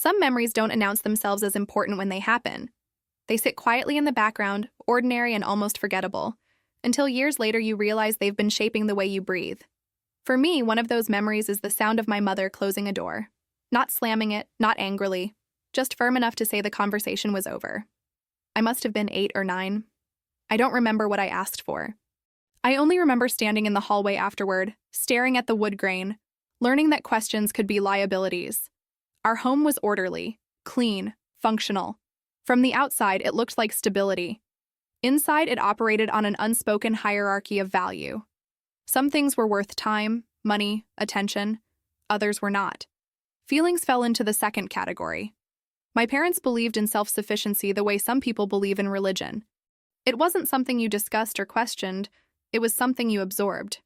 Some memories don't announce themselves as important when they happen. They sit quietly in the background, ordinary and almost forgettable, until years later you realize they've been shaping the way you breathe. For me, one of those memories is the sound of my mother closing a door. Not slamming it, not angrily, just firm enough to say the conversation was over. I must have been 8 or 9. I don't remember what I asked for. I only remember standing in the hallway afterward, staring at the wood grain, learning that questions could be liabilities. Our home was orderly, clean, functional. From the outside, it looked like stability. Inside, it operated on an unspoken hierarchy of value. Some things were worth time, money, attention. Others were not. Feelings fell into the second category. My parents believed in self-sufficiency the way some people believe in religion. It wasn't something you discussed or questioned, it was something you absorbed.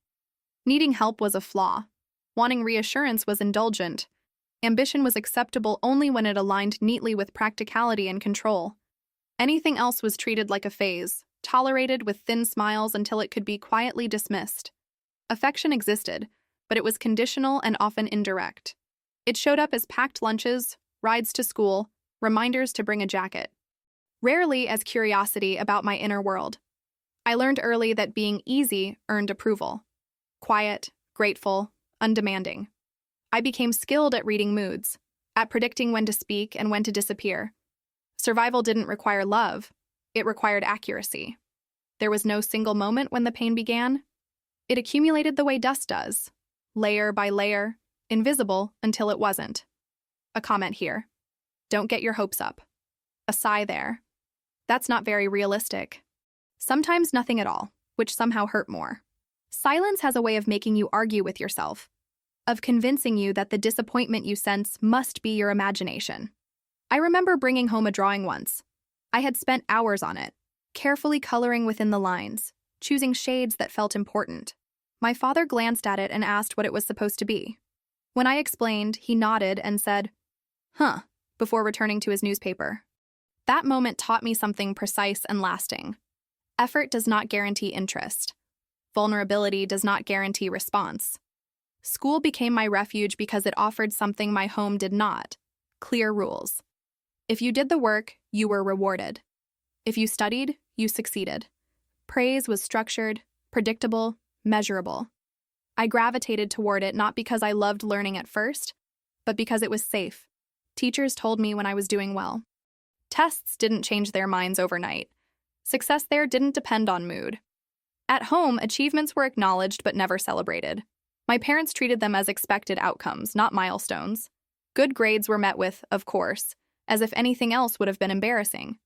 Needing help was a flaw. Wanting reassurance was indulgent. Ambition was acceptable only when it aligned neatly with practicality and control. Anything else was treated like a phase, tolerated with thin smiles until it could be quietly dismissed. Affection existed, but it was conditional and often indirect. It showed up as packed lunches, rides to school, reminders to bring a jacket. Rarely as curiosity about my inner world. I learned early that being easy earned approval. Quiet, grateful, undemanding. I became skilled at reading moods, at predicting when to speak and when to disappear. Survival didn't require love, it required accuracy. There was no single moment when the pain began. It accumulated the way dust does, layer by layer, invisible until it wasn't. A comment here. Don't get your hopes up. A sigh there. That's not very realistic. Sometimes nothing at all, which somehow hurt more. Silence has a way of making you argue with yourself, of convincing you that the disappointment you sense must be your imagination. I remember bringing home a drawing once. I had spent hours on it, carefully coloring within the lines, choosing shades that felt important. My father glanced at it and asked what it was supposed to be. When I explained, he nodded and said, "Huh," before returning to his newspaper. That moment taught me something precise and lasting. Effort does not guarantee interest. Vulnerability does not guarantee response. School became my refuge because it offered something my home did not: clear rules. If you did the work, you were rewarded. If you studied, you succeeded. Praise was structured, predictable, measurable. I gravitated toward it not because I loved learning at first, but because it was safe. Teachers told me when I was doing well. Tests didn't change their minds overnight. Success there didn't depend on mood. At home, achievements were acknowledged but never celebrated. My parents treated them as expected outcomes, not milestones. Good grades were met with, of course, as if anything else would have been embarrassing.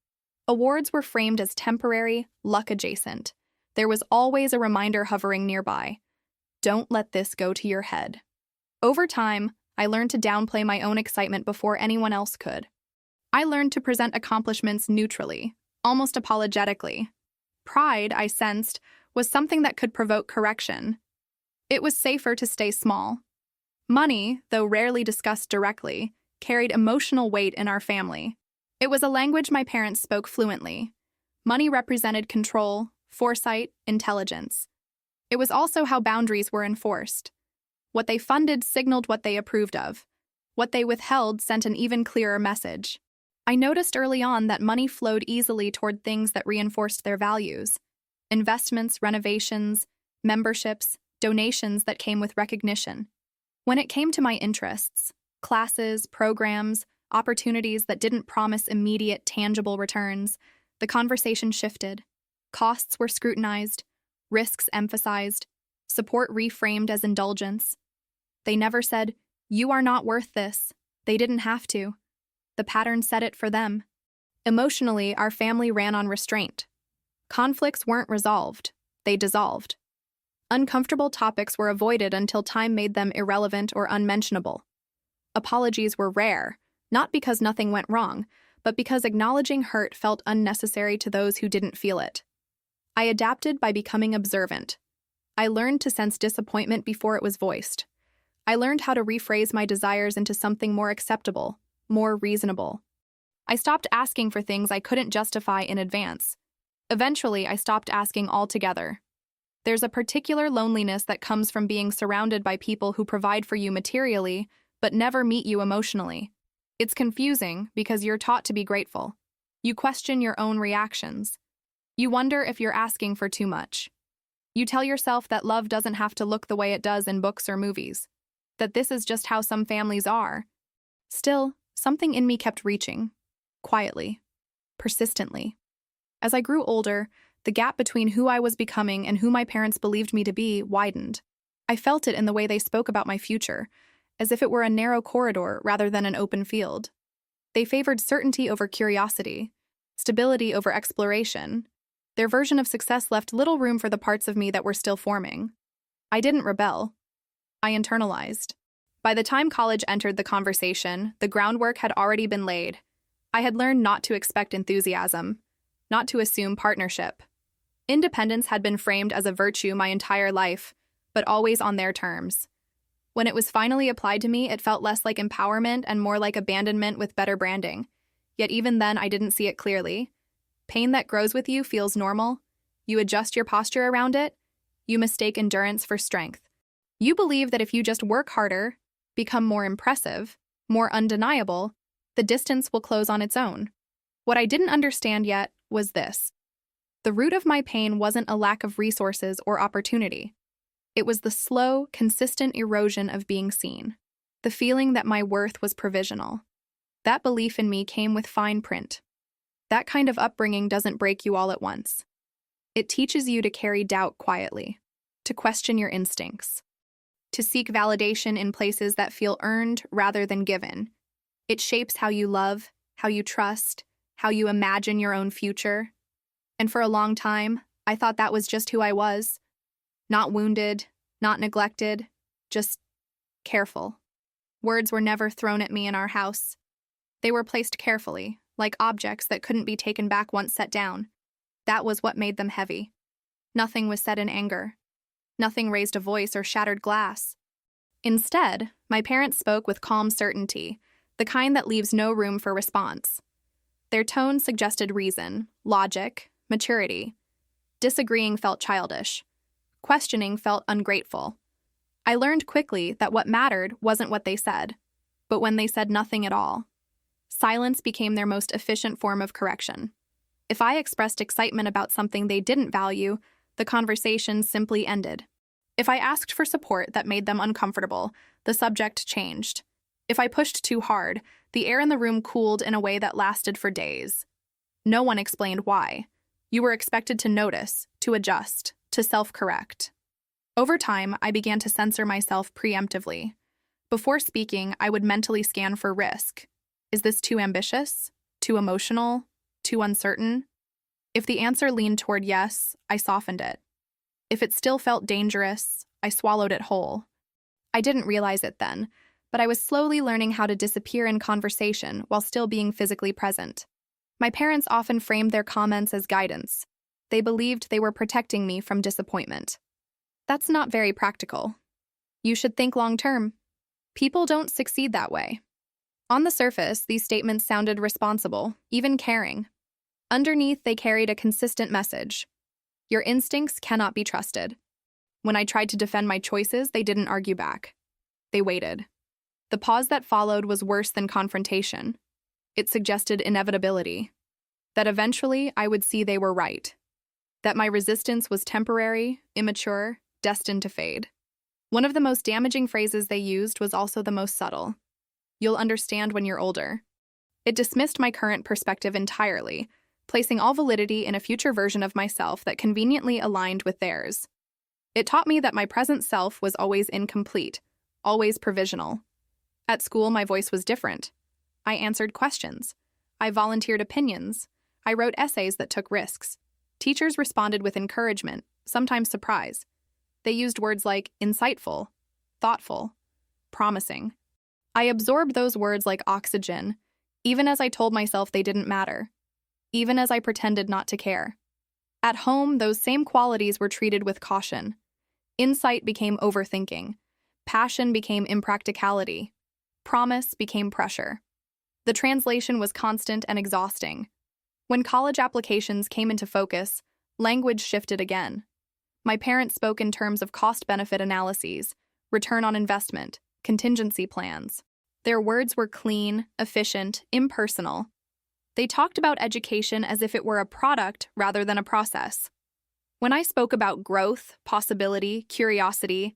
Awards were framed as temporary, luck-adjacent. There was always a reminder hovering nearby. Don't let this go to your head. Over time, I learned to downplay my own excitement before anyone else could. I learned to present accomplishments neutrally, almost apologetically. Pride, I sensed, was something that could provoke correction. It was safer to stay small. Money, though rarely discussed directly, carried emotional weight in our family. It was a language my parents spoke fluently. Money represented control, foresight, intelligence. It was also how boundaries were enforced. What they funded signaled what they approved of. What they withheld sent an even clearer message. I noticed early on that money flowed easily toward things that reinforced their values. Investments, renovations, memberships, donations that came with recognition. When it came to my interests, classes, programs, opportunities that didn't promise immediate, tangible returns, the conversation shifted. Costs were scrutinized, risks emphasized, support reframed as indulgence. They never said, "You are not worth this." They didn't have to. The pattern said it for them. Emotionally, our family ran on restraint. Conflicts weren't resolved, they dissolved. Uncomfortable topics were avoided until time made them irrelevant or unmentionable. Apologies were rare, not because nothing went wrong, but because acknowledging hurt felt unnecessary to those who didn't feel it. I adapted by becoming observant. I learned to sense disappointment before it was voiced. I learned how to rephrase my desires into something more acceptable, more reasonable. I stopped asking for things I couldn't justify in advance. Eventually, I stopped asking altogether. There's a particular loneliness that comes from being surrounded by people who provide for you materially, but never meet you emotionally. It's confusing because you're taught to be grateful. You question your own reactions. You wonder if you're asking for too much. You tell yourself that love doesn't have to look the way it does in books or movies, that this is just how some families are. Still, something in me kept reaching, quietly, persistently. As I grew older, the gap between who I was becoming and who my parents believed me to be widened. I felt it in the way they spoke about my future, as if it were a narrow corridor rather than an open field. They favored certainty over curiosity, stability over exploration. Their version of success left little room for the parts of me that were still forming. I didn't rebel. I internalized. By the time college entered the conversation, the groundwork had already been laid. I had learned not to expect enthusiasm, not to assume partnership. Independence had been framed as a virtue my entire life, but always on their terms. When it was finally applied to me, it felt less like empowerment and more like abandonment with better branding. Yet even then, I didn't see it clearly. Pain that grows with you feels normal. You adjust your posture around it. You mistake endurance for strength. You believe that if you just work harder, become more impressive, more undeniable, the distance will close on its own. What I didn't understand yet was this. The root of my pain wasn't a lack of resources or opportunity. It was the slow, consistent erosion of being seen, the feeling that my worth was provisional. That belief in me came with fine print. That kind of upbringing doesn't break you all at once. It teaches you to carry doubt quietly, to question your instincts, to seek validation in places that feel earned rather than given. It shapes how you love, how you trust, how you imagine your own future. And for a long time, I thought that was just who I was. Not wounded, not neglected, just careful. Words were never thrown at me in our house. They were placed carefully, like objects that couldn't be taken back once set down. That was what made them heavy. Nothing was said in anger. Nothing raised a voice or shattered glass. Instead, my parents spoke with calm certainty, the kind that leaves no room for response. Their tone suggested reason, logic, maturity. Disagreeing felt childish. Questioning felt ungrateful. I learned quickly that what mattered wasn't what they said, but when they said nothing at all. Silence became their most efficient form of correction. If I expressed excitement about something they didn't value, the conversation simply ended. If I asked for support that made them uncomfortable, the subject changed. If I pushed too hard, the air in the room cooled in a way that lasted for days. No one explained why. You were expected to notice, to adjust, to self-correct. Over time, I began to censor myself preemptively. Before speaking, I would mentally scan for risk. Is this too ambitious? Too emotional? Too uncertain? If the answer leaned toward yes, I softened it. If it still felt dangerous, I swallowed it whole. I didn't realize it then, but I was slowly learning how to disappear in conversation while still being physically present. My parents often framed their comments as guidance. They believed they were protecting me from disappointment. That's not very practical. You should think long-term. People don't succeed that way. On the surface, these statements sounded responsible, even caring. Underneath, they carried a consistent message. Your instincts cannot be trusted. When I tried to defend my choices, they didn't argue back. They waited. The pause that followed was worse than confrontation. It suggested inevitability. That eventually I would see they were right. That my resistance was temporary, immature, destined to fade. One of the most damaging phrases they used was also the most subtle. You'll understand when you're older. It dismissed my current perspective entirely, placing all validity in a future version of myself that conveniently aligned with theirs. It taught me that my present self was always incomplete, always provisional. At school, my voice was different. I answered questions. I volunteered opinions. I wrote essays that took risks. Teachers responded with encouragement, sometimes surprise. They used words like insightful, thoughtful, promising. I absorbed those words like oxygen, even as I told myself they didn't matter, even as I pretended not to care. At home, those same qualities were treated with caution. Insight became overthinking. Passion became impracticality. Promise became pressure. The translation was constant and exhausting. When college applications came into focus, language shifted again. My parents spoke in terms of cost-benefit analyses, return on investment, contingency plans. Their words were clean, efficient, impersonal. They talked about education as if it were a product rather than a process. When I spoke about growth, possibility, curiosity,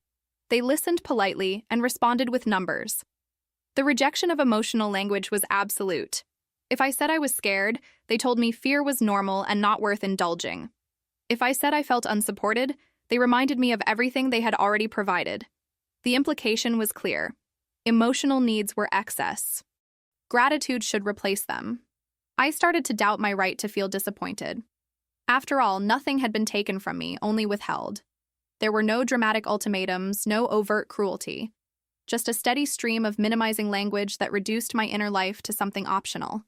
they listened politely and responded with numbers. The rejection of emotional language was absolute. If I said I was scared, they told me fear was normal and not worth indulging. If I said I felt unsupported, they reminded me of everything they had already provided. The implication was clear. Emotional needs were excess. Gratitude should replace them. I started to doubt my right to feel disappointed. After all, nothing had been taken from me, only withheld. There were no dramatic ultimatums, no overt cruelty. Just a steady stream of minimizing language that reduced my inner life to something optional.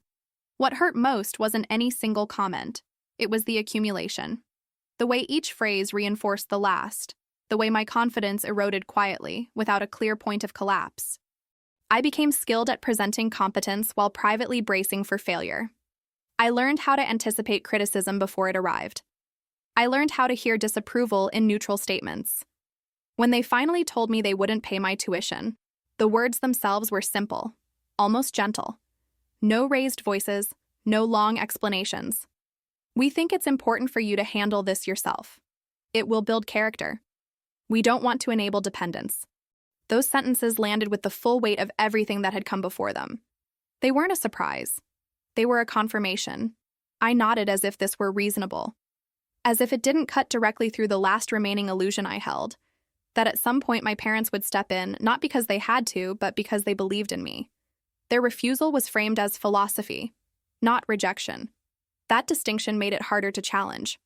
What hurt most wasn't any single comment. It was the accumulation. The way each phrase reinforced the last. The way my confidence eroded quietly, without a clear point of collapse. I became skilled at presenting competence while privately bracing for failure. I learned how to anticipate criticism before it arrived. I learned how to hear disapproval in neutral statements. When they finally told me they wouldn't pay my tuition, the words themselves were simple, almost gentle. No raised voices, no long explanations. We think it's important for you to handle this yourself. It will build character. We don't want to enable dependence. Those sentences landed with the full weight of everything that had come before them. They weren't a surprise. They were a confirmation. I nodded as if this were reasonable. As if it didn't cut directly through the last remaining illusion I held, that at some point my parents would step in, not because they had to, but because they believed in me. Their refusal was framed as philosophy, not rejection. That distinction made it harder to challenge.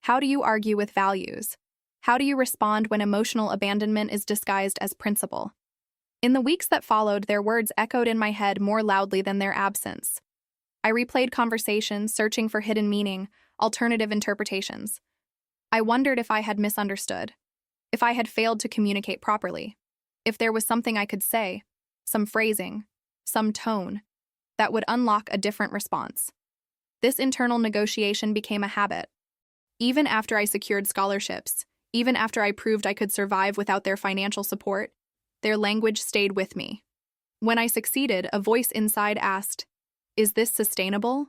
How do you argue with values? How do you respond when emotional abandonment is disguised as principle? In the weeks that followed, their words echoed in my head more loudly than their absence. I replayed conversations, searching for hidden meaning, alternative interpretations. I wondered if I had misunderstood, if I had failed to communicate properly, if there was something I could say, some phrasing, some tone, that would unlock a different response. This internal negotiation became a habit. Even after I secured scholarships, even after I proved I could survive without their financial support, their language stayed with me. When I succeeded, a voice inside asked, "Is this sustainable?"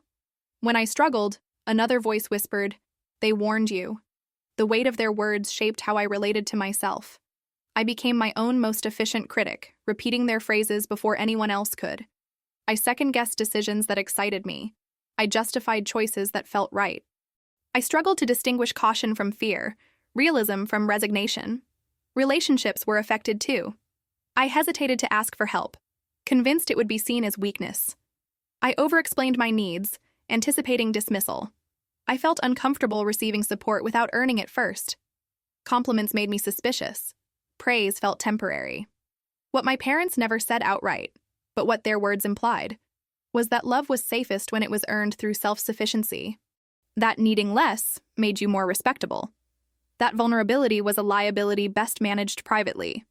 When I struggled, another voice whispered, "They warned you." The weight of their words shaped how I related to myself. I became my own most efficient critic, repeating their phrases before anyone else could. I second-guessed decisions that excited me. I justified choices that felt right. I struggled to distinguish caution from fear, realism from resignation. Relationships were affected too. I hesitated to ask for help, convinced it would be seen as weakness. I overexplained my needs, anticipating dismissal. I felt uncomfortable receiving support without earning it first. Compliments made me suspicious. Praise felt temporary. What my parents never said outright, but what their words implied, was that love was safest when it was earned through self-sufficiency. That needing less made you more respectable. That vulnerability was a liability best managed privately.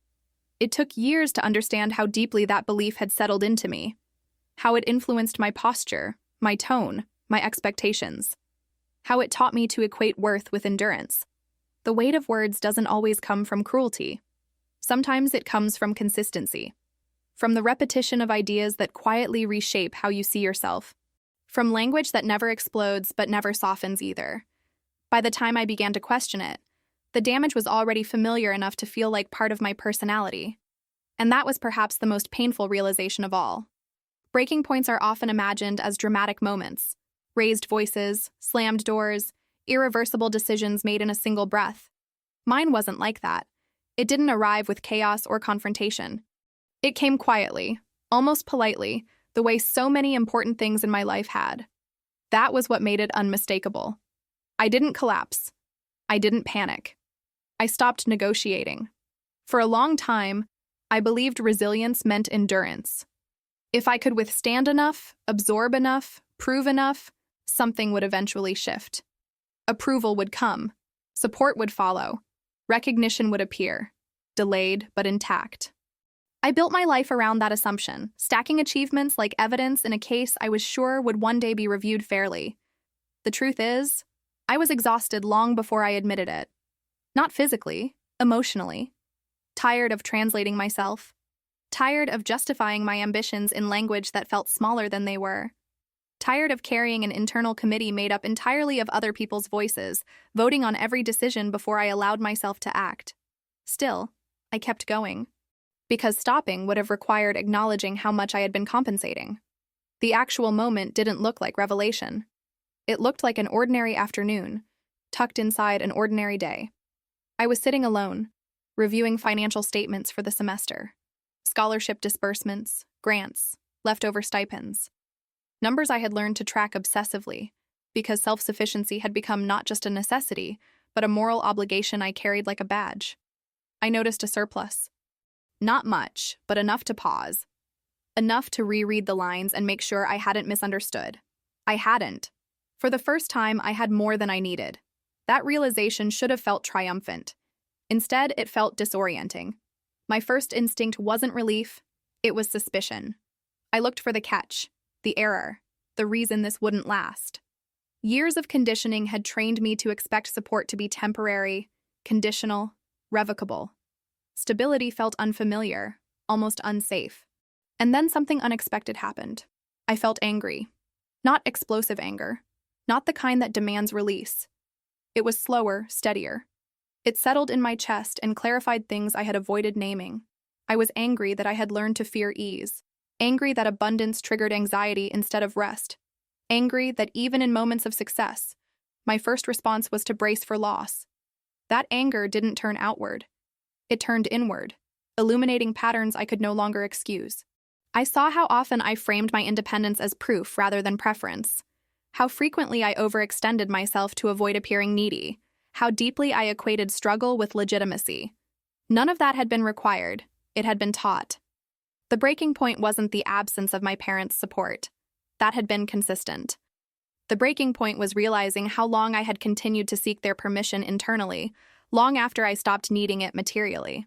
It took years to understand how deeply that belief had settled into me, how it influenced my posture, my tone, my expectations, how it taught me to equate worth with endurance. The weight of words doesn't always come from cruelty. Sometimes it comes from consistency, from the repetition of ideas that quietly reshape how you see yourself, from language that never explodes but never softens either. By the time I began to question it, the damage was already familiar enough to feel like part of my personality. And that was perhaps the most painful realization of all. Breaking points are often imagined as dramatic moments, raised voices, slammed doors, irreversible decisions made in a single breath. Mine wasn't like that. It didn't arrive with chaos or confrontation. It came quietly, almost politely, the way so many important things in my life had. That was what made it unmistakable. I didn't collapse. I didn't panic. I stopped negotiating. For a long time, I believed resilience meant endurance. If I could withstand enough, absorb enough, prove enough, something would eventually shift. Approval would come. Support would follow. Recognition would appear. Delayed, but intact. I built my life around that assumption, stacking achievements like evidence in a case I was sure would one day be reviewed fairly. The truth is, I was exhausted long before I admitted it. Not physically, emotionally. Tired of translating myself. Tired of justifying my ambitions in language that felt smaller than they were. Tired of carrying an internal committee made up entirely of other people's voices, voting on every decision before I allowed myself to act. Still, I kept going. Because stopping would have required acknowledging how much I had been compensating. The actual moment didn't look like revelation. It looked like an ordinary afternoon, tucked inside an ordinary day. I was sitting alone, reviewing financial statements for the semester. Scholarship disbursements, grants, leftover stipends. Numbers I had learned to track obsessively, because self-sufficiency had become not just a necessity, but a moral obligation I carried like a badge. I noticed a surplus. Not much, but enough to pause. Enough to reread the lines and make sure I hadn't misunderstood. I hadn't. For the first time, I had more than I needed. That realization should have felt triumphant. Instead, it felt disorienting. My first instinct wasn't relief, it was suspicion. I looked for the catch, the error, the reason this wouldn't last. Years of conditioning had trained me to expect support to be temporary, conditional, revocable. Stability felt unfamiliar, almost unsafe. And then something unexpected happened. I felt angry. Not explosive anger. Not the kind that demands release. It was slower, steadier. It settled in my chest and clarified things I had avoided naming. I was angry that I had learned to fear ease. Angry that abundance triggered anxiety instead of rest. Angry that even in moments of success, my first response was to brace for loss. That anger didn't turn outward. It turned inward, illuminating patterns I could no longer excuse. I saw how often I framed my independence as proof rather than preference. How frequently I overextended myself to avoid appearing needy. How deeply I equated struggle with legitimacy. None of that had been required. It had been taught. The breaking point wasn't the absence of my parents' support. That had been consistent. The breaking point was realizing how long I had continued to seek their permission internally, long after I stopped needing it materially.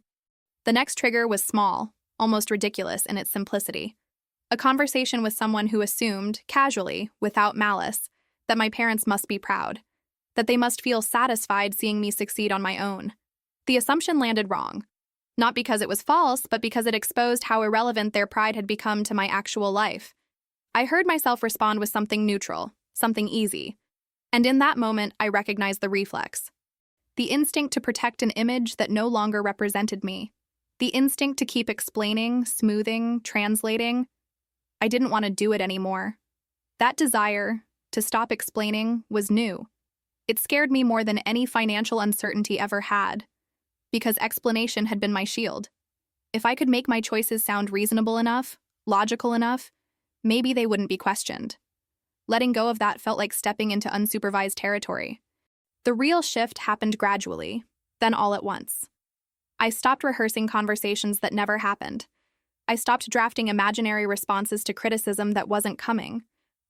The next trigger was small, almost ridiculous in its simplicity. A conversation with someone who assumed, casually, without malice, that my parents must be proud, that they must feel satisfied seeing me succeed on my own. The assumption landed wrong. Not because it was false, but because it exposed how irrelevant their pride had become to my actual life. I heard myself respond with something neutral, something easy. And in that moment, I recognized the reflex. The instinct to protect an image that no longer represented me. The instinct to keep explaining, smoothing, translating. I didn't want to do it anymore. That desire, to stop explaining, was new. It scared me more than any financial uncertainty ever had, because explanation had been my shield. If I could make my choices sound reasonable enough, logical enough, maybe they wouldn't be questioned. Letting go of that felt like stepping into unsupervised territory. The real shift happened gradually, then all at once. I stopped rehearsing conversations that never happened. I stopped drafting imaginary responses to criticism that wasn't coming.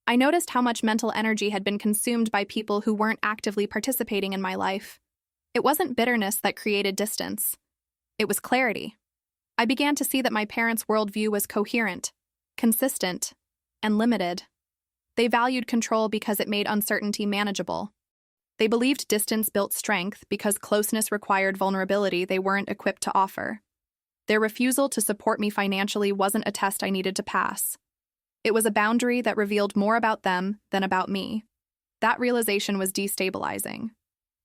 I noticed how much mental energy had been consumed by people who weren't actively participating in my life. It wasn't bitterness that created distance. It was clarity. I began to see that my parents' worldview was coherent, consistent, and limited. They valued control because it made uncertainty manageable. They believed distance built strength because closeness required vulnerability they weren't equipped to offer. Their refusal to support me financially wasn't a test I needed to pass. It was a boundary that revealed more about them than about me. That realization was destabilizing.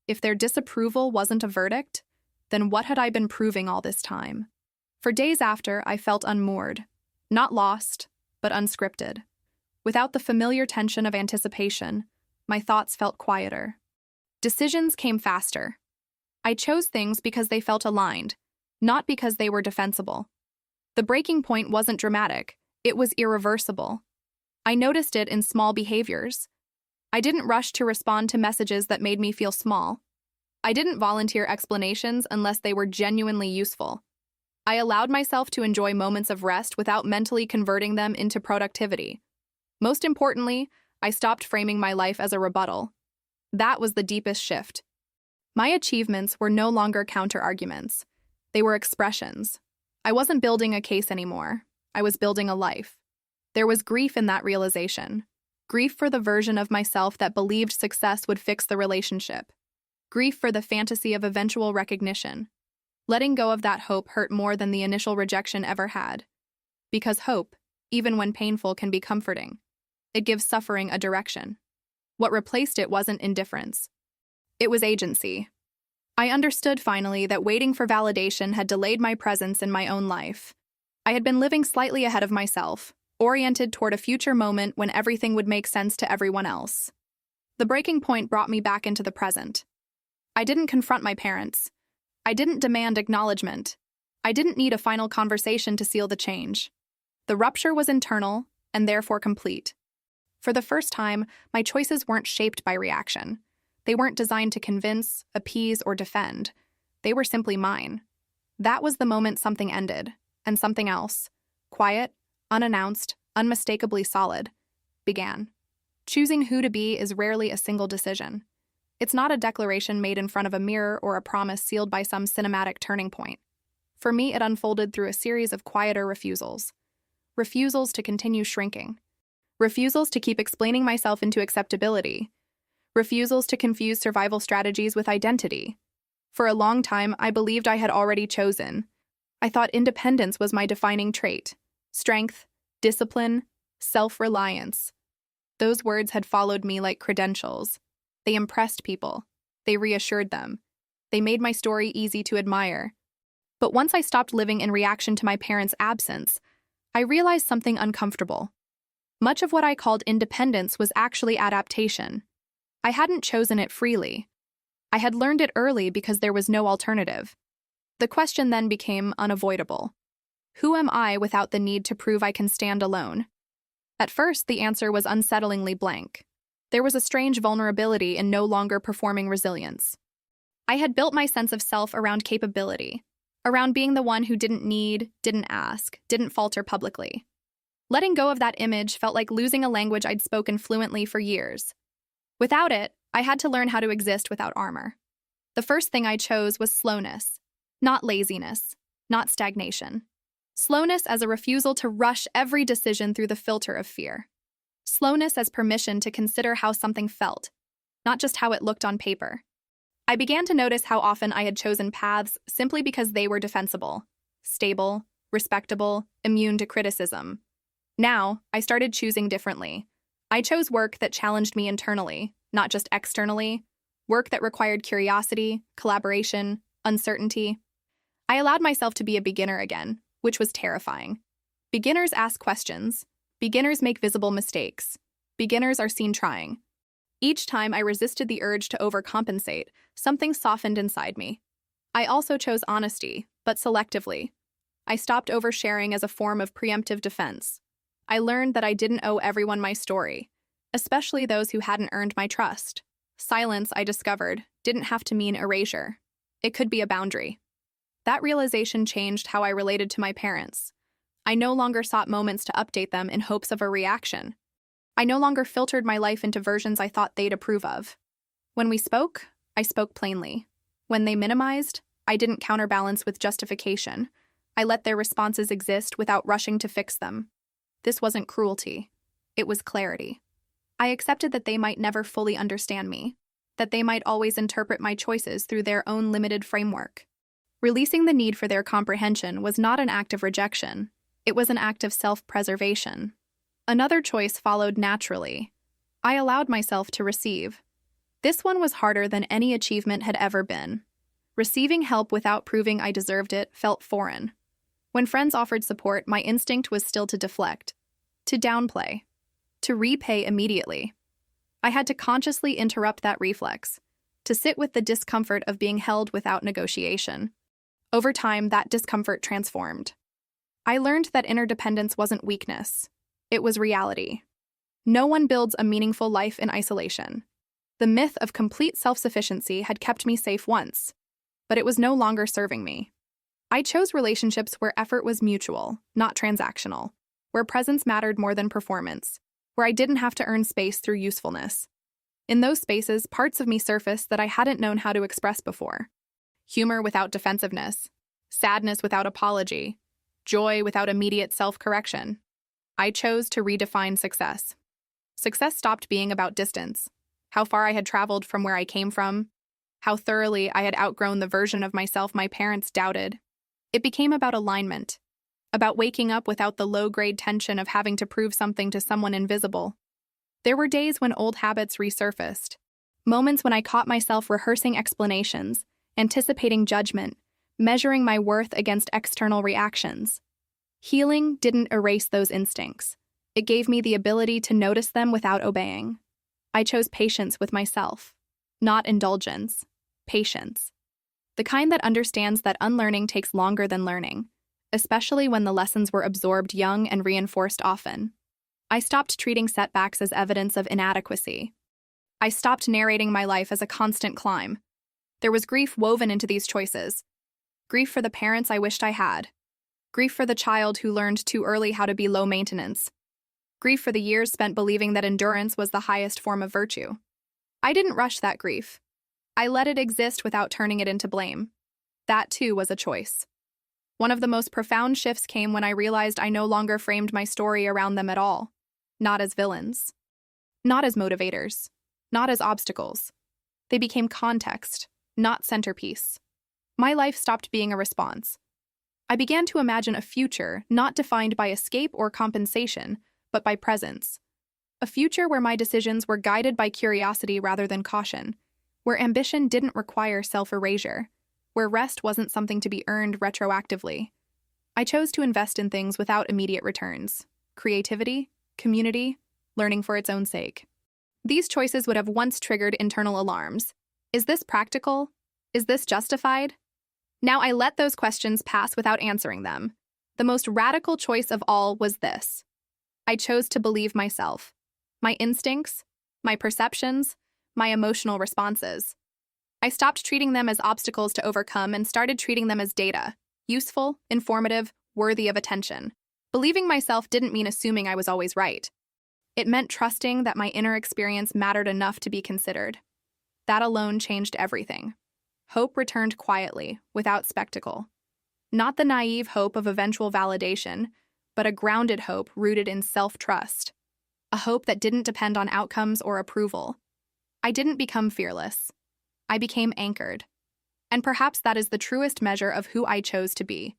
If their disapproval wasn't a verdict, then what had I been proving all this time? For days after, I felt unmoored. Not lost, but unscripted. Without the familiar tension of anticipation, my thoughts felt quieter. Decisions came faster. I chose things because they felt aligned, not because they were defensible. The breaking point wasn't dramatic, it was irreversible. I noticed it in small behaviors. I didn't rush to respond to messages that made me feel small. I didn't volunteer explanations unless they were genuinely useful. I allowed myself to enjoy moments of rest without mentally converting them into productivity. Most importantly, I stopped framing my life as a rebuttal. That was the deepest shift. My achievements were no longer counter-arguments. They were expressions. I wasn't building a case anymore. I was building a life. There was grief in that realization. Grief for the version of myself that believed success would fix the relationship. Grief for the fantasy of eventual recognition. Letting go of that hope hurt more than the initial rejection ever had. Because hope, even when painful, can be comforting. It gives suffering a direction. What replaced it wasn't indifference. It was agency. I understood finally that waiting for validation had delayed my presence in my own life. I had been living slightly ahead of myself, oriented toward a future moment when everything would make sense to everyone else. The breaking point brought me back into the present. I didn't confront my parents. I didn't demand acknowledgement. I didn't need a final conversation to seal the change. The rupture was internal and therefore complete. For the first time, my choices weren't shaped by reaction. They weren't designed to convince, appease, or defend. They were simply mine. That was the moment something ended, and something else, quiet, unannounced, unmistakably solid, began. Choosing who to be is rarely a single decision. It's not a declaration made in front of a mirror or a promise sealed by some cinematic turning point. For me, it unfolded through a series of quieter refusals. Refusals to continue shrinking. Refusals to keep explaining myself into acceptability. Refusals to confuse survival strategies with identity. For a long time, I believed I had already chosen. I thought independence was my defining trait. Strength, discipline, self-reliance. Those words had followed me like credentials. They impressed people. They reassured them. They made my story easy to admire. But once I stopped living in reaction to my parents' absence, I realized something uncomfortable. Much of what I called independence was actually adaptation. I hadn't chosen it freely. I had learned it early because there was no alternative. The question then became unavoidable. Who am I without the need to prove I can stand alone? At first, the answer was unsettlingly blank. There was a strange vulnerability in no longer performing resilience. I had built my sense of self around capability, around being the one who didn't need, didn't ask, didn't falter publicly. Letting go of that image felt like losing a language I'd spoken fluently for years. Without it, I had to learn how to exist without armor. The first thing I chose was slowness, not laziness, not stagnation. Slowness as a refusal to rush every decision through the filter of fear. Slowness as permission to consider how something felt, not just how it looked on paper. I began to notice how often I had chosen paths simply because they were defensible, stable, respectable, immune to criticism. Now, I started choosing differently. I chose work that challenged me internally, not just externally, work that required curiosity, collaboration, uncertainty. I allowed myself to be a beginner again, which was terrifying. Beginners ask questions. Beginners make visible mistakes. Beginners are seen trying. Each time I resisted the urge to overcompensate, something softened inside me. I also chose honesty, but selectively. I stopped oversharing as a form of preemptive defense. I learned that I didn't owe everyone my story, especially those who hadn't earned my trust. Silence, I discovered, didn't have to mean erasure. It could be a boundary. That realization changed how I related to my parents. I no longer sought moments to update them in hopes of a reaction. I no longer filtered my life into versions I thought they'd approve of. When we spoke, I spoke plainly. When they minimized, I didn't counterbalance with justification. I let their responses exist without rushing to fix them. This wasn't cruelty. It was clarity. I accepted that they might never fully understand me, that they might always interpret my choices through their own limited framework. Releasing the need for their comprehension was not an act of rejection. It was an act of self-preservation. Another choice followed naturally. I allowed myself to receive. This one was harder than any achievement had ever been. Receiving help without proving I deserved it felt foreign. When friends offered support, my instinct was still to deflect, to downplay, to repay immediately. I had to consciously interrupt that reflex, to sit with the discomfort of being held without negotiation. Over time, that discomfort transformed. I learned that interdependence wasn't weakness. It was reality. No one builds a meaningful life in isolation. The myth of complete self-sufficiency had kept me safe once, but it was no longer serving me. I chose relationships where effort was mutual, not transactional, where presence mattered more than performance, where I didn't have to earn space through usefulness. In those spaces, parts of me surfaced that I hadn't known how to express before. Humor without defensiveness, sadness without apology, joy without immediate self-correction. I chose to redefine success. Success stopped being about distance, how far I had traveled from where I came from, how thoroughly I had outgrown the version of myself my parents doubted. It became about alignment. about waking up without the low-grade tension of having to prove something to someone invisible. There were days when old habits resurfaced, moments when I caught myself rehearsing explanations, anticipating judgment, measuring my worth against external reactions. Healing didn't erase those instincts. It gave me the ability to notice them without obeying. I chose patience with myself. Not indulgence. Patience. The kind that understands that unlearning takes longer than learning, especially when the lessons were absorbed young and reinforced often. I stopped treating setbacks as evidence of inadequacy. I stopped narrating my life as a constant climb. There was grief woven into these choices. Grief for the parents I wished I had. Grief for the child who learned too early how to be low maintenance. Grief for the years spent believing that endurance was the highest form of virtue. I didn't rush that grief. I let it exist without turning it into blame. That, too, was a choice. One of the most profound shifts came when I realized I no longer framed my story around them at all. Not as villains. Not as motivators. Not as obstacles. They became context, not centerpiece. My life stopped being a response. I began to imagine a future not defined by escape or compensation, but by presence. A future where my decisions were guided by curiosity rather than caution, where ambition didn't require self-erasure, where rest wasn't something to be earned retroactively. I chose to invest in things without immediate returns: creativity, community, learning for its own sake. These choices would have once triggered internal alarms. Is this practical? Is this justified? Now I let those questions pass without answering them. The most radical choice of all was this. I chose to believe myself, my instincts, my perceptions, my emotional responses. I stopped treating them as obstacles to overcome and started treating them as data, useful, informative, worthy of attention. Believing myself didn't mean assuming I was always right. It meant trusting that my inner experience mattered enough to be considered. That alone changed everything. Hope returned quietly, without spectacle. Not the naive hope of eventual validation, but a grounded hope rooted in self-trust. A hope that didn't depend on outcomes or approval. I didn't become fearless. I became anchored. And perhaps that is the truest measure of who I chose to be.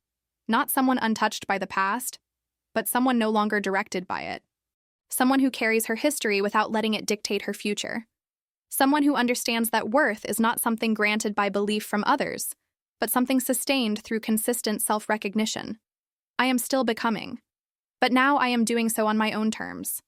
Not someone untouched by the past, but someone no longer directed by it. Someone who carries her history without letting it dictate her future. Someone who understands that worth is not something granted by belief from others, but something sustained through consistent self-recognition. I am still becoming, but now I am doing so on my own terms.